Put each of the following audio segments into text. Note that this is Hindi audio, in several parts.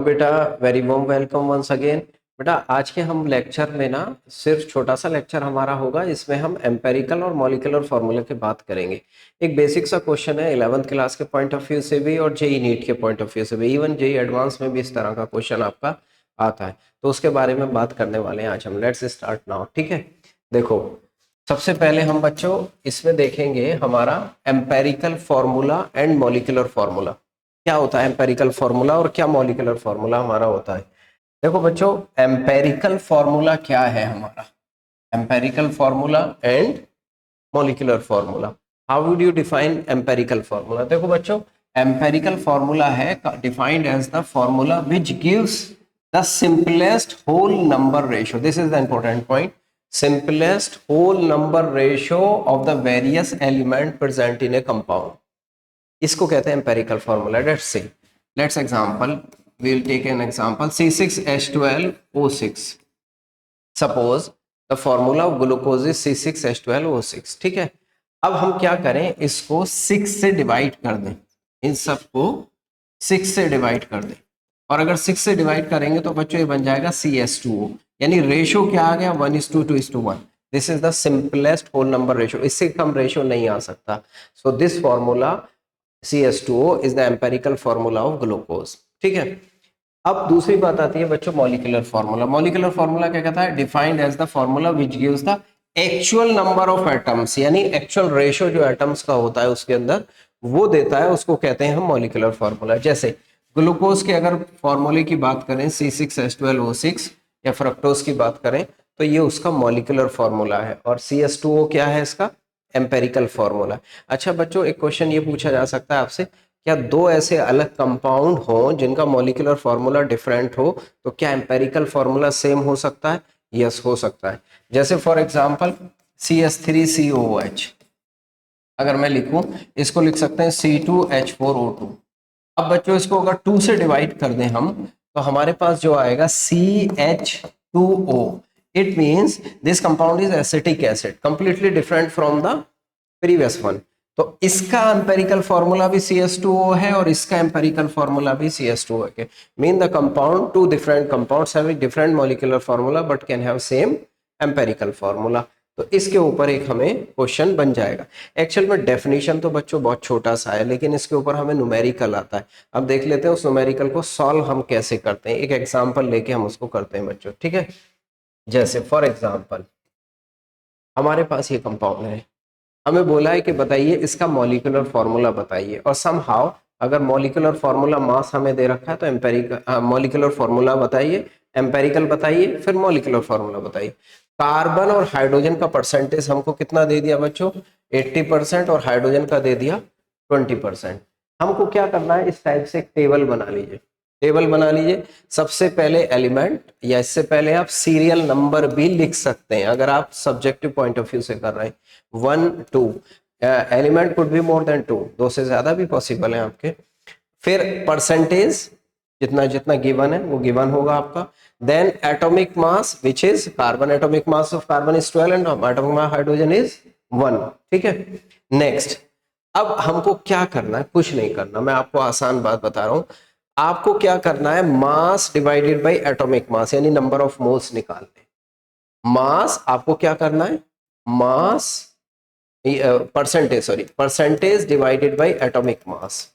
बेटा very warm welcome once again. बेटा आज के हम लेक्चर में ना सिर्फ छोटा सा लेक्चर हमारा होगा, इसमें हम एम्पेरिकल और मॉलिक्यूलर फार्मूला की बात करेंगे। एक बेसिक सा क्वेश्चन है 11th क्लास के पॉइंट ऑफ व्यू से भी और जेई नीट के पॉइंट ऑफ व्यू से भी, इवन जेई एडवांस में भी इस तरह का क्वेश्चन आपका आता है, तो उसके बारे में बात करने वाले हैं आज हम। Let's start now. ठीक है, देखो सबसे पहले हम बच्चों इसमें देखेंगे हमारा empirical formula and molecular formula. क्या होता है एम्पेरिकल फार्मूला और क्या मॉलिक्यूलर फार्मूला हमारा होता है। देखो बच्चों, एम्पेरिकल फार्मूला क्या है हमारा, empirical formula and molecular formula. How would you define empirical formula? देखो बच्चों, एम्पेरिकल फार्मूला है defined as the formula which gives the simplest whole number ratio. This is the important point. Simplest whole number ratio of the various element present in a compound, इसको कहते हैं empirical formula. Let's example, we will take an example C6H12O6। Suppose the formula of glucose is C6H12O6। ठीक है, अब हम क्या करें, इसको 6 से डिवाइड कर दें, इन सबको 6 से डिवाइड कर दें, और अगर 6 से डिवाइड करेंगे तो बच्चों ये बन जाएगा CS2O, यानी रेशियो क्या आ गया 1:2:1। This is the simplest whole number ratio, इससे कम रेशियो नहीं आ सकता। So this formula CS2O is the empirical formula of glucose। ठीक है, अब दूसरी बात आती है बच्चों मॉलिक्यूलर फार्मूला। मॉलिक्यूलर फार्मूला क्या कहता है? Defined as the formula which gives the actual number of atoms, यानी एक्चुअल रेशियो जो एटम्स का होता है उसके अंदर वो देता है, उसको कहते हैं हम मॉलिक्यूलर फार्मूला। जैसे ग्लूकोज के अगर फॉर्मूले की बात करें C6H12O6, या फ्रक्टोज की बात करें तो ये उसका मॉलिक्यूलर फार्मूला है, और CS2O क्या है इसका? Empirical formula. अच्छा बच्चों, एक क्वेश्चन ये पूछा जा सकता है आपसे, क्या दो ऐसे अलग कंपाउंड हो जिनका मॉलिक्यूलर फार्मूला डिफरेंट हो तो क्या एम्पेरिकल फार्मूला सेम हो सकता है? यस, हो सकता है। जैसे फॉर एग्जांपल CS3COOH, अगर मैं लिखूं, इसको लिख सकते हैं C2H4O2। अब बच्चों इसको अगर 2 से डिवाइड कर दें हम, तो हमारे पास जो आएगा CH2O। It means this compound is acetic acid, completely different from the previous one. तो इसका एम्पेरिकल फार्मूला भी CS2O है और इसका एम्पेरिकल फार्मूला भी CS2O है। Mean the compound, two different compounds have different molecular formula but can have same empirical formula. तो इसके ऊपर एक हमें क्वेश्चन बन जाएगा। एक्चुअल में डेफिनेशन तो बच्चों बहुत छोटा सा है, लेकिन इसके ऊपर हमें न्यूमेरिकल आता है। अब देख लेते हैं उस न्यूमेरिकल को सॉल्व हम कैसे करते हैं, एक एग्जांपल लेके हम उसको करते हैं बच्चों। ठीक है, जैसे फॉर एग्जांपल हमारे पास ये कंपाउंड है, हमें बोला है कि बताइए इसका मॉलिक्यूलर फार्मूला बताइए, और समहाउ अगर मॉलिक्यूलर फार्मूला मास हमें दे रखा है तो एम्पेरिकल मॉलिक्यूलर फार्मूला बताइए, एम्पेरिकल बताइए, फिर मॉलिक्यूलर फार्मूला बताइए। कार्बन और हाइड्रोजन का परसेंटेज हमको कितना दे दिया बच्चों? 80%, और हाइड्रोजन का दे दिया 20%। हमको क्या करना है, इस टाइप से एक टेबल बना लीजिए। टेबल बना लीजिए, सबसे पहले एलिमेंट, या इससे पहले आप सीरियल नंबर भी लिख सकते हैं अगर आप सब्जेक्टिव पॉइंट ऑफ व्यू से कर रहे हैं। 1 2 element could be more than 2, दो से ज्यादा भी पॉसिबल है आपके। फिर परसेंटेज, जितना जितना गिवन है वो गिवन होगा आपका। Then atomic mass which is carbon, atomic mass of carbon is 12 and atomic mass hydrogen is 1। ठीक है, नेक्स्ट अब हमको क्या करना है? कुछ नहीं करना, मैं आपको आसान बात बता रहा हूं। आपको क्या करना है, mass divided by atomic mass, यानी नंबर ऑफ मोल्स निकालने। मास आपको क्या करना है, mass percentage divided by atomic mass.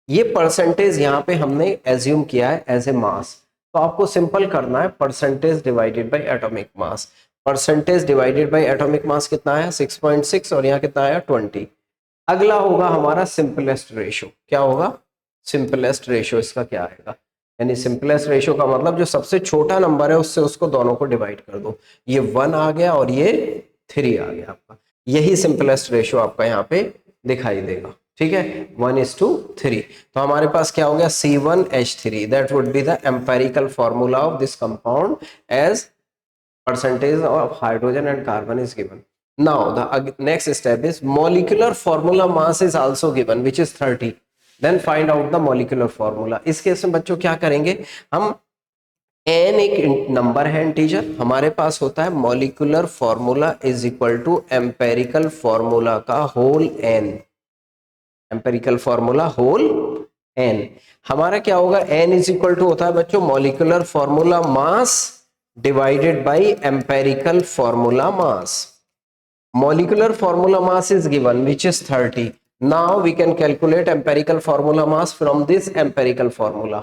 ये परसेंटेज यहां पे हमने एज्यूम किया है एज ए मास, तो आपको सिंपल करना है percentage divided by atomic mass. Percentage divided by atomic mass कितना है? 6.6, और यहाँ कितना आया? 20। अगला होगा हमारा सिंपलेस्ट रेशियो। क्या होगा? सिंपलेस्ट रेशियो इसका क्या आएगा, यानी सिंपलेस्ट रेशियो का मतलब जो सबसे छोटा नंबर है उससे उसको दोनों को डिवाइड कर दो। ये 1 आ गया और ये 3 आ गया आपका, यही सिंपलेस्ट रेशियो आपका यहाँ पे दिखाई देगा। ठीक है, 1:3। तो हमारे पास क्या हो गया? C1H3, that would be the empirical formula of this compound as percentage of hydrogen and carbon is given. Now the next step is molecular formula mass is also given which is 30. Then find out the molecular formula. इस केस में बच्चों क्या करेंगे हम, n एक नंबर है इंटीजर, हमारे पास होता है molecular formula is equal to empirical formula का whole n, empirical formula whole N. हमारा क्या होगा, एन इज इक्वल टू होता है बच्चों molecular formula mass divided by empirical formula mass. Molecular formula mass is given which is 30. Now we can calculate empirical formula mass from this empirical formula.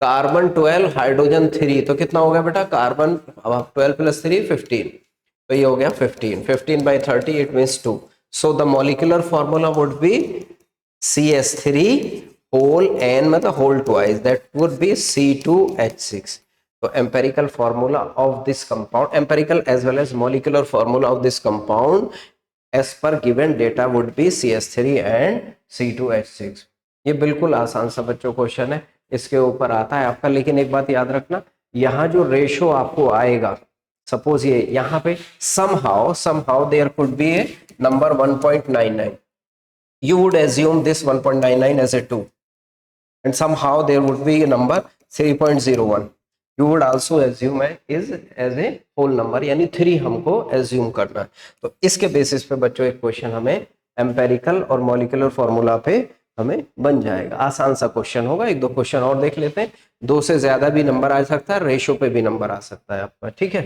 Carbon 12 hydrogen 3, तो कितना हो गया बेटा, कार्बन 12 प्लस 3 15, तो ये हो गया 15, 15 by 30 it means 2. So the molecular formula would be CS3 whole n मतलब whole twice, that would be C2H6. So empirical formula of this compound, empirical as well as molecular formula of this compound as per given data would be CS3 and C2H6. ये बिल्कुल आसान सा बच्चों क्वेश्चन है, इसके ऊपर आता है आपका। लेकिन एक बात याद रखना, यहाँ जो रेशो आपको आएगा, सपोज ये यहाँ पे somehow there could be a number 1.99, you would assume this 1.99 as a 2, and somehow there would be a number 3.01, you would also assume is as a whole number, यानी 3 हमको assume करना है। तो इसके बेसिस पे बच्चों एक क्वेश्चन हमें एम्पेरिकल और मॉलिक्यूलर फॉर्मूला पे हमें बन जाएगा। आसान सा क्वेश्चन होगा, एक दो क्वेश्चन और देख लेते हैं। 2 से ज्यादा भी नंबर आ सकता है, रेशो पे भी नंबर आ सकता है आपका, ठीक है।